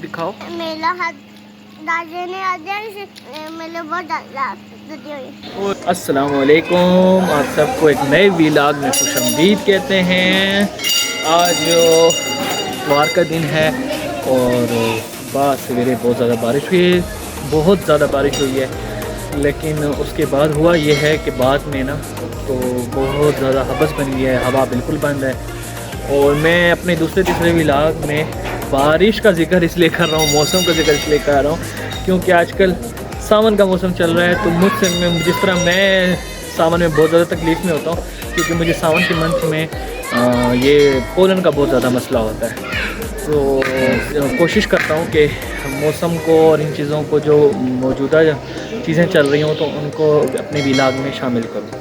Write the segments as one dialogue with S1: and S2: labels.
S1: दिखाओ।
S2: मेरा हाथ दादी ने मेरे बहुत
S1: अस्सलाम वालेकुम, आप सबको एक नए व्लॉग में खुशआमदीद कहते हैं। आज इतवार का दिन है और बाद सवेरे बहुत ज़्यादा बारिश हुई है, बहुत ज़्यादा बारिश हुई है। लेकिन उसके बाद हुआ ये है कि बाद में ना तो बहुत ज़्यादा हबस बन गया है, हवा बिल्कुल बंद है। और मैं अपने दूसरे तीसरे व्लॉग में बारिश का जिक्र इसलिए कर रहा हूँ, मौसम का जिक्र इसलिए कर रहा हूँ क्योंकि आजकल सावन का मौसम चल रहा है। तो मुझसे जिस तरह मैं सावन में बहुत ज़्यादा तकलीफ़ में होता हूँ क्योंकि मुझे सावन के मंथ में ये पोलन का बहुत ज़्यादा मसला होता है। तो कोशिश करता हूँ कि मौसम को और इन चीज़ों को जो मौजूदा चीज़ें चल रही हों तो उनको अपने व्लॉग में शामिल करूँ।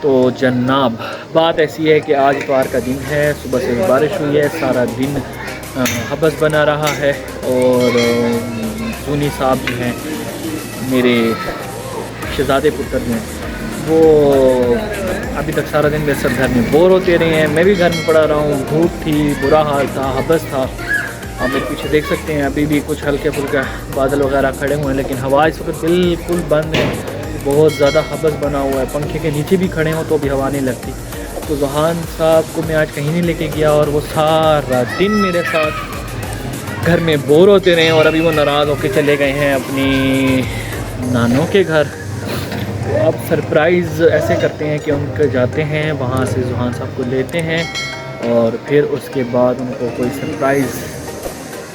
S1: तो जनाब बात ऐसी है कि आज इतवार का दिन है, सुबह से बारिश हुई है, सारा दिन हबस बना रहा है। और सुनी साहब जो हैं मेरे शहज़ादे पुत्र हैं वो अभी तक सारा दिन मेरे सब घर में बोर होते रहे हैं। मैं भी घर में पड़ा रहा हूँ, धूप थी, बुरा हाल था, हबस था। आप मेरे पीछे देख सकते हैं अभी भी कुछ हल्के फुल्के बादल वगैरह खड़े हुए हैं, लेकिन हवा इस वक्त बिल्कुल बंद है, बहुत ज़्यादा हबस बना हुआ है। पंखे के नीचे भी खड़े हों तो भी हवा नहीं लगती। तो ज़हान साहब को मैं आज कहीं नहीं लेके गया और वो सारा दिन मेरे साथ घर में बोर होते रहे और अभी वो नाराज़ होकर चले गए हैं अपनी नानों के घर। तो अब सरप्राइज़ ऐसे करते हैं कि उनके जाते हैं वहाँ से ज़हान साहब को लेते हैं और फिर उसके बाद उनको कोई सरप्राइज़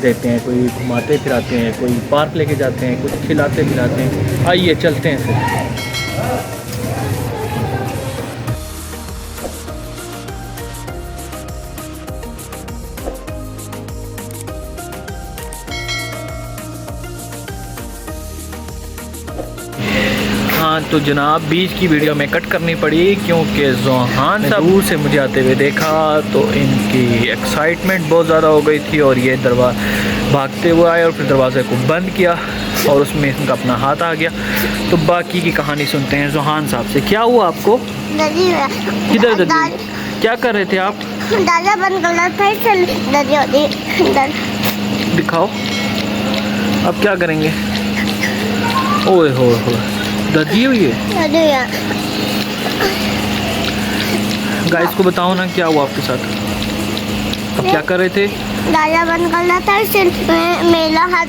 S1: देते हैं, कोई घुमाते फिराते हैं, कोई पार्क लेके जाते हैं, कुछ खिलाते पिलाते हैं। आइए चलते हैं फिर। हाँ तो जनाब बीच की वीडियो में कट करनी पड़ी क्योंकि ज़हान साहब दूर से मुझे आते हुए देखा तो इनकी एक्साइटमेंट बहुत ज़्यादा हो गई थी और ये भागते हुए आए और फिर दरवाज़े को बंद किया और उसमें इनका अपना हाथ आ गया। तो बाकी की कहानी सुनते हैं ज़हान साहब से। क्या हुआ आपको? किधर दादी? क्या कर रहे थे आप?
S2: दादा बंद कर रहा था।
S1: दिखाओ। अब क्या करेंगे? ओए हो दर्दी हुई है। गाइस को बताओ ना क्या हुआ आपके साथ। अब क्या कर रहे थे?
S2: दादा बंद कर रहा था, मेरा हाथ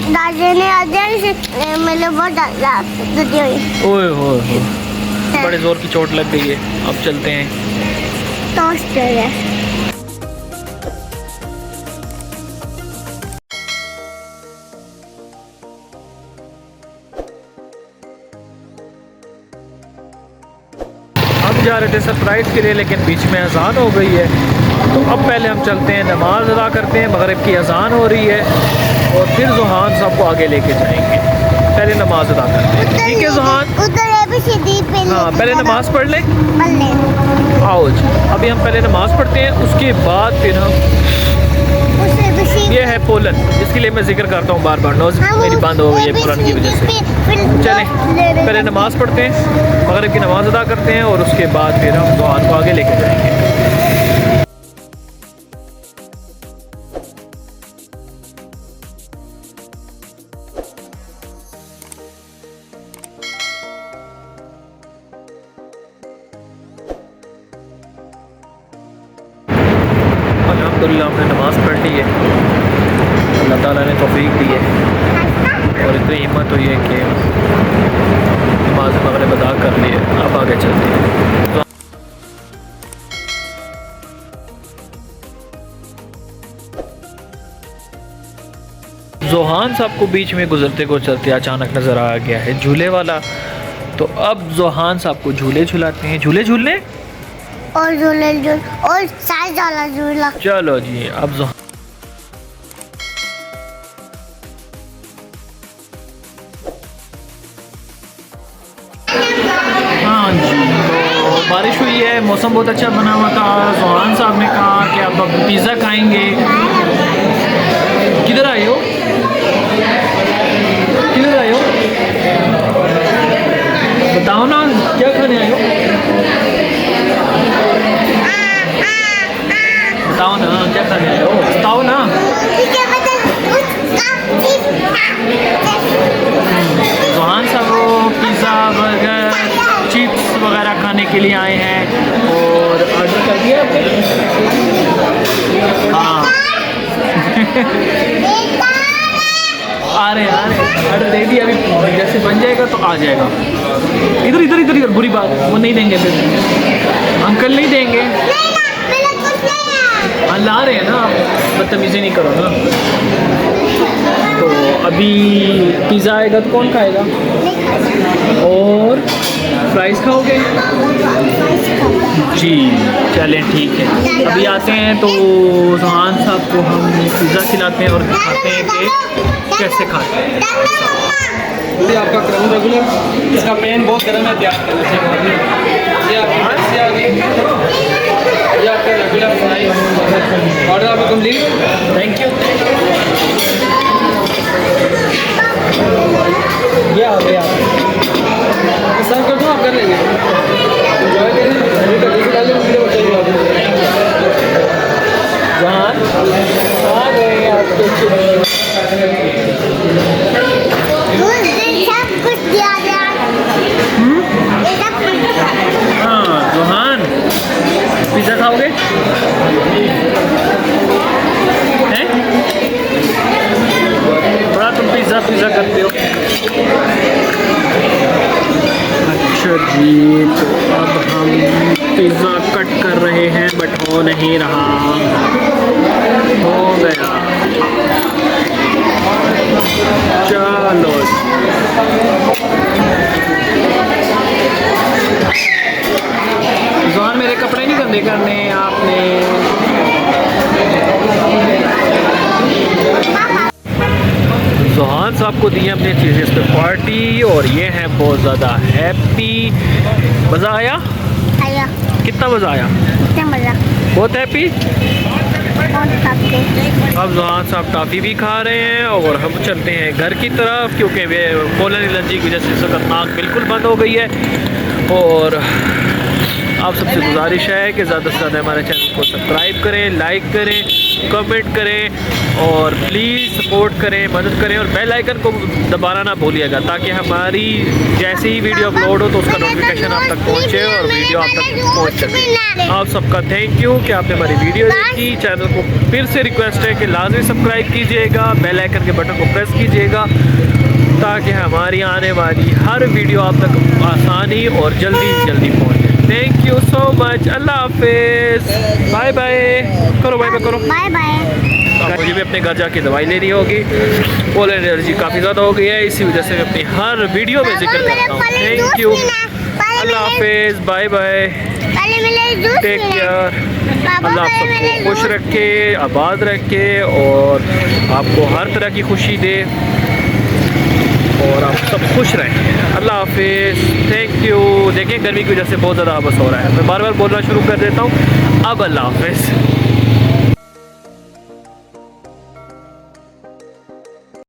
S2: दादी ने मेरे बहुत दर्दी हुई।
S1: ओए हो बड़े जोर की चोट लग गई है। अब चलते हैं। हम जा रहे थे सरप्राइज़ के लिए लेकिन बीच में अजान हो गई है। तो अब पहले हम चलते हैं, नमाज अदा करते हैं, मगरिब की अजान हो रही है और फिर ज़हान साहब को आगे लेके जाएंगे। पहले नमाज अदा करते हैं, ठीक है ज़हान? हाँ पहले नमाज पढ़ लें। आओ जी अभी हम पहले नमाज पढ़ते हैं, उसके बाद फिर हम ये है पोलन जिसके लिए मैं जिक्र करता हूँ बार बार। नोज़ मेरी बंद हो गई है कुरान की वजह से। चलें पहले नमाज पढ़ते हैं, मगरिब की नमाज अदा करते हैं और उसके बाद फिर हम ज़हान को आगे लेके जाएंगे। अल्हम्दुलिल्लाह हमने नमाज़ पढ़ ली है, अल्लाह ताला ने तौफीक दी है और इतनी हिम्मत हुई है कि नमाज मगरिब अदा कर ली है। अब आगे चलते हैं। ज़हान साहब को बीच में गुजरते गुजरते अचानक नज़र आ गया है झूले वाला। तो अब ज़हान साहब को झूले झुलाते हैं। झूले झूलने
S2: और साइज वाला झूला।
S1: चलो जी अब हाँ जी तो बारिश हुई है, मौसम बहुत अच्छा बना हुआ था। ज़हान साहब ने कहा कि अब पिज़्ज़ा खाएंगे। किधर आए हो? किधर आए हो? बताओ ना क्या खाने आए हो? बताओ ना क्या खाने आए हो? के लिए आए हैं और ऑर्डर कर दिया आपने? हाँ आ रहे ऑर्डर दे दिया, अभी जैसे बन जाएगा तो आ जाएगा। इधर इधर इधर इधर, बुरी बात है, वो नहीं देंगे फिर, अंकल नहीं देंगे। हाँ ला रहे हैं ना, बदतमीजी नहीं करो ना। तो अभी पिज़्ज़ा आएगा तो कौन खाएगा? और फ्राइज़ खाओगे? जी चलें ठीक है। अभी आते हैं तो जहान साहब को हम पिज़्ज़ा खिलाते हैं और दिखाते हैं कि कैसे खाते हैं।
S3: ये आपका क्राउन रेगुलर, इसका पैन बहुत गर्म है, तैयार करने से। ये आपकी मिर्ची आ गई, ये आपका रेगुलर फ्राई। ऑर्डर आपका कंप्लीट,
S1: थैंक यू। ये आ गया,
S3: सर्व कर दूँ, आप कर लेंगे। एंजॉय करें, वीडियो बताइए आपको।
S1: जहान आ गए आपके
S2: सब कुछ दिया गया।
S1: हाँ जोहान पिज़्ज़ा खाओगे? हैं? बड़ा तुम पिज़्ज़ा पिज़्ज़ा करते हो। अच्छा जी, तो अब हम पिज़्ज़ा कट कर रहे हैं बट हो नहीं रहा। हो गया, चलो जोहान मेरे कपड़े नहीं गंदे करने आपने। जोहान साहब को दिए अपने चीज़ें पे पार्टी और ये है बहुत ज़्यादा हैप्पी। मज़ा आया?
S2: आया
S1: कितना मज़ा आया?
S2: क्या मजा,
S1: बहुत हैप्पी।
S2: बहुत खाते।
S1: अब जोहान साहब टॉफ़ी भी खा रहे हैं और हम चलते हैं घर की तरफ, क्योंकि वे पोलन एलर्जी की वजह से सख्त नाक बिल्कुल बंद हो गई है। और आप सबसे गुजारिश है कि ज़्यादा से ज़्यादा हमारे चैनल को सब्सक्राइब करें, लाइक करें, कमेंट करें और प्लीज़ सपोर्ट करें, मदद करें और बेल आइकन को दबाना ना भूलिएगा, ताकि हमारी जैसे ही वीडियो अपलोड हो तो उसका नोटिफिकेशन आप तक पहुंचे और वीडियो आप तक पहुंच सके। आप सबका थैंक यू कि आपने हमारी वीडियो देखी। चैनल को फिर से रिक्वेस्ट है कि लाजमी सब्सक्राइब कीजिएगा, बेल आइकन के बटन को प्रेस कीजिएगा, ताकि हमारी आने वाली हर वीडियो आप तक आसानी और जल्दी पहुंचे। Thank you so much. अल्लाह हाफिज़, बाय बाय करो, बाय बाय करो,
S2: बाय बाय।
S1: मुझे भी अपने घर जाके दवाई लेनी होगी। पोलन एलर्जी काफ़ी ज़्यादा हो गई है, इसी वजह से मैं अपनी हर वीडियो में जिक्र करता हूँ। थैंक यू, अल्लाह हाफिज़, बाय बाय, टेक केयर। अल्लाह आप सबको खुश रखे, आबाद रखे और आपको हर तरह की खुशी दे और आप सब खुश रहें। अल्लाह हाफिज़, थैंक यू। देखें गर्मी की वजह से बहुत ज़्यादा आबस हो रहा है, मैं बार बार बोलना शुरू कर देता हूँ। अब अल्लाह हाफिज़।